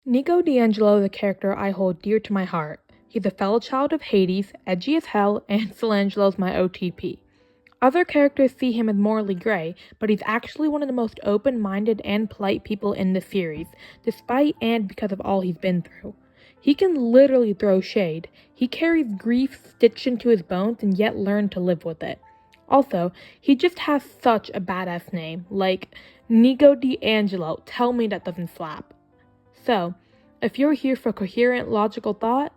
Nico di Angelo is a character I hold dear to my heart. He's a fellow child of Hades, edgy as hell, and Solangelo's my OTP. Other characters see him as morally gray, but he's actually one of the most open-minded and polite people in the series, despite and because of all he's been through. He can literally throw shade. He carries grief stitched into his bones and yet learned to live with it. Also, he just has such a badass name, like Nico di Angelo. Tell me that doesn't slap. So, if you're here for coherent, logical thought,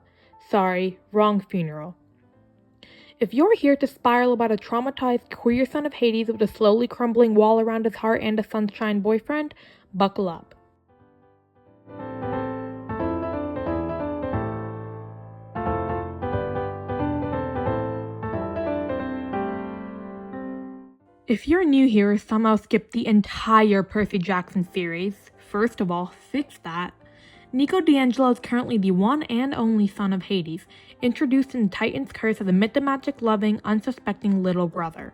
sorry, wrong funeral. If you're here to spiral about a traumatized queer son of Hades with a slowly crumbling wall around his heart and a sunshine boyfriend, buckle up. If you're new here or somehow skipped the entire Percy Jackson series, first of all, fix that. Nico di Angelo is currently the one and only son of Hades, introduced in Titan's Curse as a mythomagic-loving, unsuspecting little brother.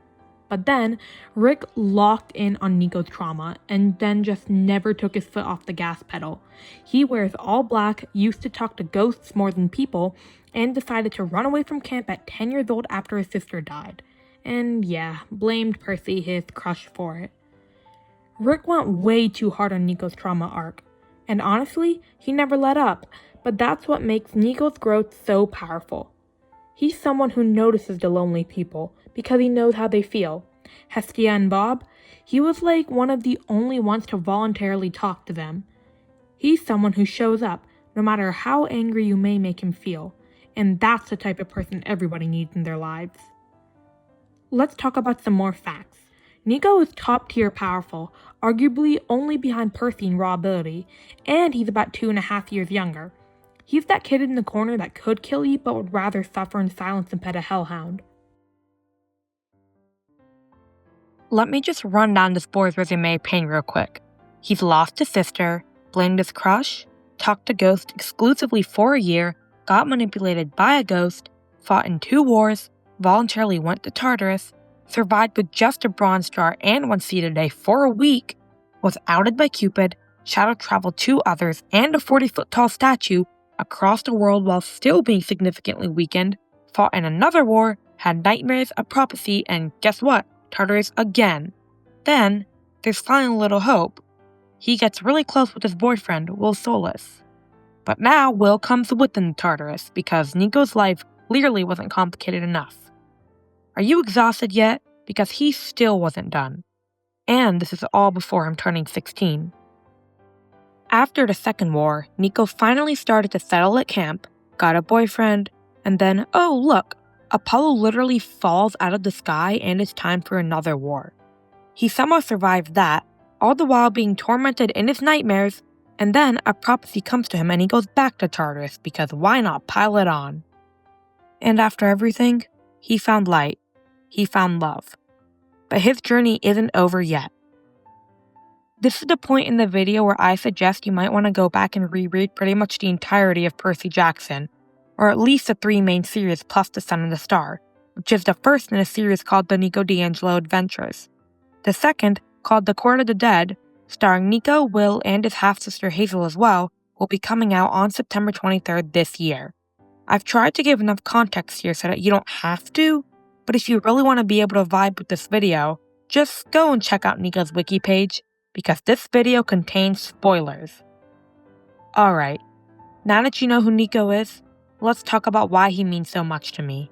But then, Rick locked in on Nico's trauma, and then just never took his foot off the gas pedal. He wears all black, used to talk to ghosts more than people, and decided to run away from camp at 10 years old after his sister died. And yeah, blamed Percy, his crush, for it. Rick went way too hard on Nico's trauma arc. And honestly, he never let up, but that's what makes Nico's growth so powerful. He's someone who notices the lonely people, because he knows how they feel. Hestia and Bob, he was like one of the only ones to voluntarily talk to them. He's someone who shows up, no matter how angry you may make him feel, and that's the type of person everybody needs in their lives. Let's talk about some more facts. Nico is top tier powerful, arguably only behind Percy in raw ability, and he's about 2.5 years younger. He's that kid in the corner that could kill you but would rather suffer in silence than pet a hellhound. Let me just run down this boy's resume pain real quick. He's lost his sister, blamed his crush, talked to ghosts exclusively for a year, got manipulated by a ghost, fought in 2 wars, voluntarily went to Tartarus, survived with just a bronze star and 1 seed a day for a week, was outed by Cupid, shadow traveled 2 others and a 40-foot tall statue across the world while still being significantly weakened, fought in another war, had nightmares, a prophecy, and guess what? Tartarus again. Then, there's finally a little hope. He gets really close with his boyfriend, Will Solus. But now Will comes within Tartarus because Nico's life clearly wasn't complicated enough. Are you exhausted yet? Because he still wasn't done. And this is all before him turning 16. After the second war, Nico finally started to settle at camp, got a boyfriend, and then, oh look, Apollo literally falls out of the sky and it's time for another war. He somehow survived that, all the while being tormented in his nightmares, and then a prophecy comes to him and he goes back to Tartarus because why not pile it on? And after everything, he found light. He found love. But his journey isn't over yet. This is the point in the video where I suggest you might want to go back and reread pretty much the entirety of Percy Jackson, or at least the 3 main series plus The Sun and the Star, which is the first in a series called The Nico di Angelo Adventures. The second, called The Court of the Dead, starring Nico, Will, and his half-sister Hazel as well, will be coming out on September 23rd this year. I've tried to give enough context here so that you don't have to, but if you really want to be able to vibe with this video, just go and check out Nico's wiki page, because this video contains spoilers. Alright, now that you know who Nico is, let's talk about why he means so much to me.